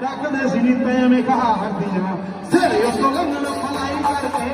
रख दे सीने में कहा हड्डियां से उसको गंगल फलाई करके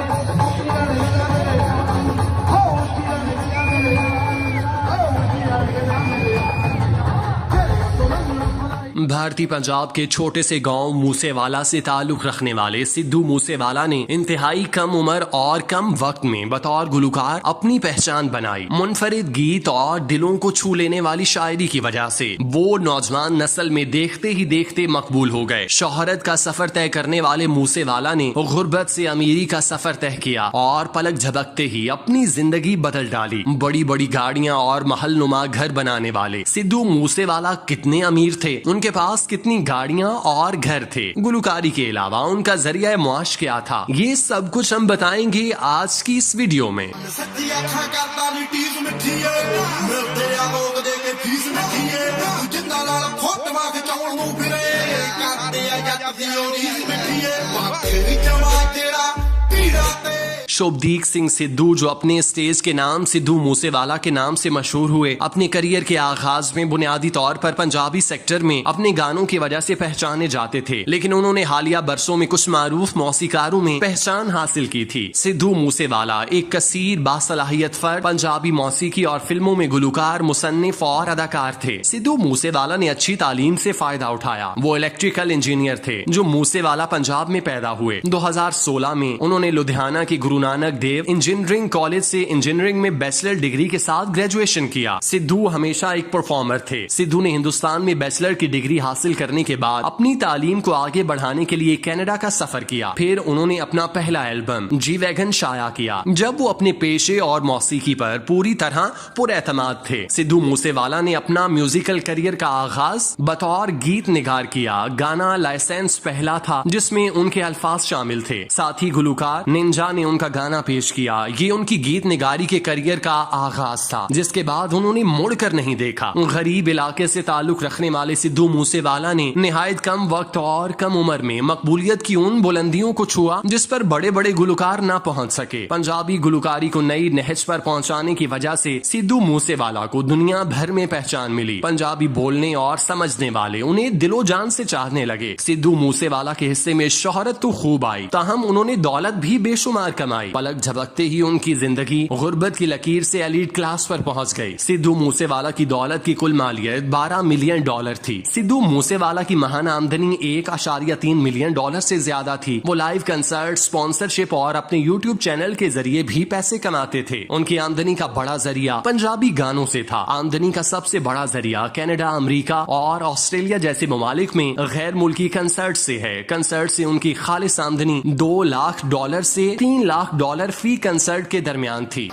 भारतीय पंजाब के छोटे से गांव मूसेवाला से ताल्लुक रखने वाले सिद्धू मूसेवाला ने इंतहाई कम उम्र और कम वक्त में बतौर गुलकार अपनी पहचान बनाई। मुनफरिद गीत और दिलों को छू लेने वाली शायरी की वजह से वो नौजवान नस्ल में देखते ही देखते मकबूल हो गए। शोहरत का सफर तय करने वाले मूसेवाला ने गुर्बत से अमीरी का सफर तय किया और पलक झपकते ही अपनी जिंदगी बदल डाली। बड़ी बड़ी गाड़ियां और महलनुमा घर बनाने वाले सिद्धू मूसेवाला कितने अमीर थे, उनके पास कितनी गाड़ियां और घर थे, गुलकारी के अलावा उनका जरिया मुआश क्या था, ये सब कुछ हम बताएंगे आज की इस वीडियो में। शुभदीक सिंह सिद्धू जो अपने स्टेज के नाम सिद्धू मूसेवाला के नाम से मशहूर हुए, अपने करियर के आगाज में बुनियादी तौर पर पंजाबी सेक्टर में अपने गानों की वजह से पहचाने जाते थे, लेकिन उन्होंने हालिया बरसों में कुछ मारूफ मौसीकारों में पहचान हासिल की थी। सिद्धू मूसेवाला एक कसीर बासलाहियत फर्द पंजाबी मौसीकी और फिल्मों में गुलकार, मुसन्निफ और अदाकार थे। सिद्धू मूसेवाला ने अच्छी तालीम से फायदा उठाया। वो इलेक्ट्रिकल इंजीनियर थे जो मूसेवाला पंजाब में पैदा हुए। 2016 में उन्होंने लुधियाना की गुरु नानक देव इंजीनियरिंग कॉलेज से इंजीनियरिंग में बैचलर डिग्री के साथ ग्रेजुएशन किया। सिद्धू हमेशा एक परफॉर्मर थे। सिद्धू ने हिंदुस्तान में बैचलर की डिग्री हासिल करने के बाद अपनी तालीम को आगे बढ़ाने के लिए कनाडा का सफर किया। फिर उन्होंने अपना पहला एल्बम जी वैगन शाया किया, जब वो अपने पेशे और मौसीकी पर पूरी तरह पुरएतमाद थे। सिद्धू मूसेवाला ने अपना म्यूजिकल करियर का आगाज बतौर गीत निगार किया। गाना लाइसेंस पहला था जिसमें उनके अल्फाज शामिल थे। साथ ही गुलकार निंजा ने उनका गाना पेश किया। ये उनकी गीत निगारी के करियर का आगाज था, जिसके बाद उन्होंने मुड़कर नहीं देखा। गरीब इलाके से ताल्लुक रखने वाले सिद्धू मूसेवाला ने निहायत कम वक्त और कम उम्र में मकबूलियत की उन बुलंदियों को छुआ जिस पर बड़े बड़े गुलकार ना पहुंच सके। पंजाबी गुलकारी को नई नहज पर पहुंचाने की वजह से सिद्धू मूसेवाला को दुनिया भर में पहचान मिली। पंजाबी बोलने और समझने वाले उन्हें दिलो जान से चाहने लगे। सिद्धू मूसेवाला के हिस्से में शोहरत तो खूब आई, ताहम उन्होंने दौलत भी बेशुमार कमाई। पलक झपकते ही उनकी जिंदगी गुर्बत की लकीर से एलीट क्लास पर पहुंच गई। सिद्धू मूसेवाला की दौलत की कुल मालियत $12 मिलियन थी। सिद्धू मूसेवाला की महाना आमदनी $1.3 मिलियन से ज्यादा थी। वो लाइव कंसर्ट, स्पॉन्सरशिप और अपने यूट्यूब चैनल के जरिए भी पैसे कमाते थे। उनकी आमदनी का बड़ा जरिया पंजाबी गानों से था। आमदनी का सबसे बड़ा जरिया कनाडा, अमेरिका और ऑस्ट्रेलिया जैसे ममालिक में गैर मुल्की कंसर्ट से है। कंसर्ट से उनकी खालिस आमदनी $2 लाख से $3 लाख फी कंसर्ट के दरमियान थी।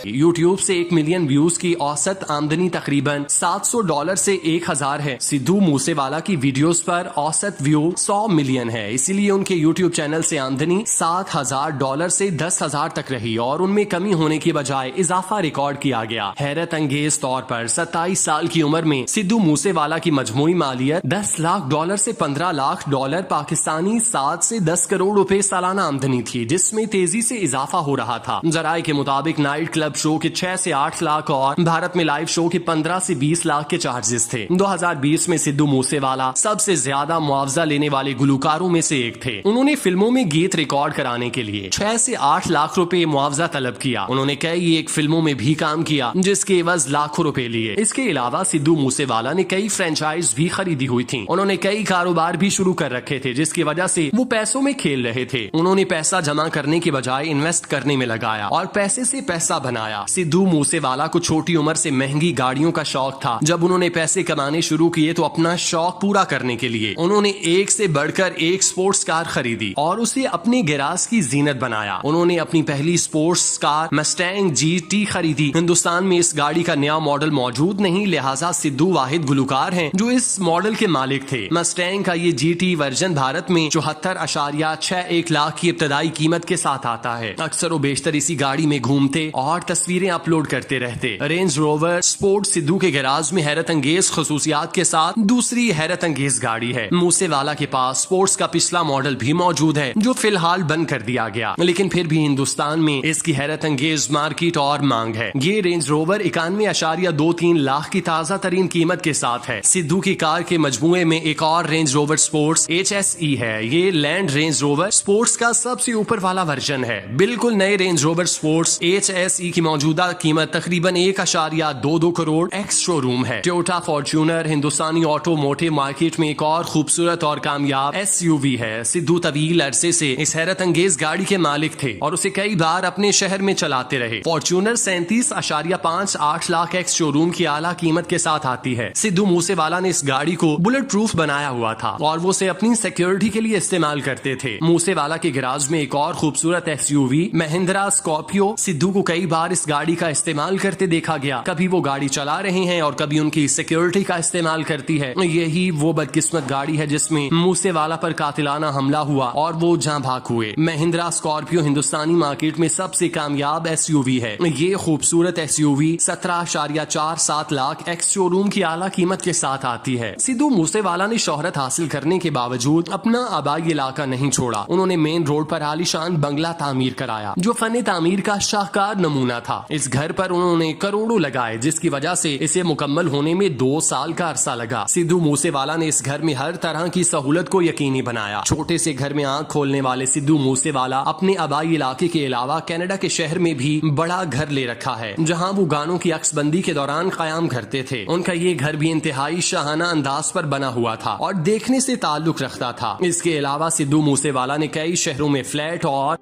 यूट्यूब से 1 मिलियन व्यूज की औसत आमदनी तकरीबन $700 से 1000 है। सिद्धू मूसेवाला की वीडियोस पर औसत व्यू 100 मिलियन है, इसीलिए उनके यूट्यूब चैनल से आमदनी $7000 से 10,000 तक रही और उनमें कमी होने की बजाय इजाफा रिकॉर्ड किया गया। हैरत अंगेज तौर पर 27 साल की उम्र में सिद्धू मूसेवाला की मजमूई मालियत $10 लाख से $15 लाख पाकिस्तानी 7 से 10 करोड़ रुपए सालाना आमदनी थी, जिसमें तेजी से इजाफा हो रहा था। जराये के मुताबिक नाइट क्लब शो के 6 से 8 लाख और भारत में लाइव शो के 15 से 20 लाख के चार्जेस थे। 2020 में सिद्धू मूसेवाला सबसे ज्यादा मुआवजा लेने वाले गुलकारों में से एक थे। उन्होंने फिल्मों में गीत रिकॉर्ड कराने के लिए 6 से 8 लाख रुपए मुआवजा तलब किया। उन्होंने कई एक फिल्मों में भी काम किया जिसके एवज लाखों रुपए लिए। इसके अलावा सिद्धू मूसेवाला ने कई फ्रेंचाइज भी खरीदी हुई थी। उन्होंने कई कारोबार भी शुरू कर रखे थे जिसकी वजह से वो पैसों में खेल रहे थे। उन्होंने पैसा जमा करने की बजाय इन्वेस्ट करने में लगाया और पैसे से पैसा बनाया। सिद्धू मूसेवाला को छोटी उम्र से महंगी गाड़ियों का शौक था। जब उन्होंने पैसे कमाने शुरू किए तो अपना शौक पूरा करने के लिए उन्होंने एक से बढ़कर एक स्पोर्ट्स कार खरीदी और उसे अपने गैराज की जीनत बनाया। उन्होंने अपनी पहली स्पोर्ट्स कार मस्टैंग GT खरीदी। हिंदुस्तान में इस गाड़ी का नया मॉडल मौजूद नहीं, लिहाजा सिद्धू वाहिद गुलकार हैं जो इस मॉडल के मालिक थे। मस्टैंग का ये GT वर्जन भारत में 74.61 लाख की इब्तदाई कीमत के साथ आता है। अक्सर बेशतर इसी गाड़ी में घूम घूमते और तस्वीरें अपलोड करते रहते। रेंज रोवर स्पोर्ट सिद्धू के गैराज में हैरत अंगेज खसूसियात के साथ दूसरी हैरत अंगेज गाड़ी है। मूसेवाला के पास स्पोर्ट्स का पिछला मॉडल भी मौजूद है जो फिलहाल बंद कर दिया गया, लेकिन फिर भी हिंदुस्तान में इसकी हैरत अंगेज मार्केट और मांग है। ये रेंज रोवर 91.23 लाख की ताजा तरीन कीमत के साथ है। सिद्धू की कार के मजमूए में एक और रेंज रोवर स्पोर्ट्स HSE है। ये लैंड रेंज रोवर स्पोर्ट्स का सबसे ऊपर वाला वर्जन है। बिल्कुल नए रेंज रोवर स्पोर्ट्स HSE की मौजूदा कीमत तकरीबन 1.22 करोड़ एक्स शोरूम है। टोयोटा फॉर्च्यूनर हिंदुस्तानी ऑटोमोटिव मार्केट में एक और खूबसूरत और कामयाब SUV है। सिद्धू तवील अरसे से इस हैरत अंगेज गाड़ी के मालिक थे और उसे कई बार अपने शहर में चलाते रहे। फॉर्च्यूनर 37.58 लाख एक्स शोरूम की आला कीमत के साथ आती है। सिद्धू मूसेवाला ने इस गाड़ी को बुलेट प्रूफ बनाया हुआ था और वो उसे अपनी सिक्योरिटी के लिए इस्तेमाल करते थे। मूसेवाला के गैराज में एक और खूबसूरत SUV महिंद्रा स्कॉर्पियो। सिद्धू को कई बार इस गाड़ी का इस्तेमाल करते देखा गया। कभी वो गाड़ी चला रहे हैं और कभी उनकी सिक्योरिटी का इस्तेमाल करती है। यही वो बदकिस्मत गाड़ी है जिसमें मूसेवाला पर कातिलाना हमला हुआ और वो जान भाग हुए। महिंद्रा स्कॉर्पियो हिंदुस्तानी मार्केट में सबसे कामयाब SUV है। ये खूबसूरत SUV 17.47 लाख एक्स शोरूम की आला कीमत के साथ आती है। सिद्धू मूसेवाला ने शोहरत हासिल करने के बावजूद अपना आबाई इलाका नहीं छोड़ा। उन्होंने मेन रोड पर आलीशान बंगला तामीर कराया जो फन तामीर का शाहकार नमूना था। इस घर पर उन्होंने करोड़ों लगाए जिसकी वजह से इसे मुकम्मल होने में 2 साल का अरसा लगा। सिद्धू मूसेवाला ने इस घर में हर तरह की सहूलत को यकीनी बनाया। छोटे से घर में आंख खोलने वाले सिद्धू मूसेवाला अपने आबाई इलाके के अलावा कनाडा के शहर में भी बड़ा घर ले रखा है जहां वो गानों की अक्सबंदी के दौरान कयाम करते थे। उनका ये घर भी इंतहाई शाहाना अंदाज पर बना हुआ था और देखने से ताल्लुक रखता था। इसके अलावा सिद्धू मूसेवाला ने कई शहरों में फ्लैट और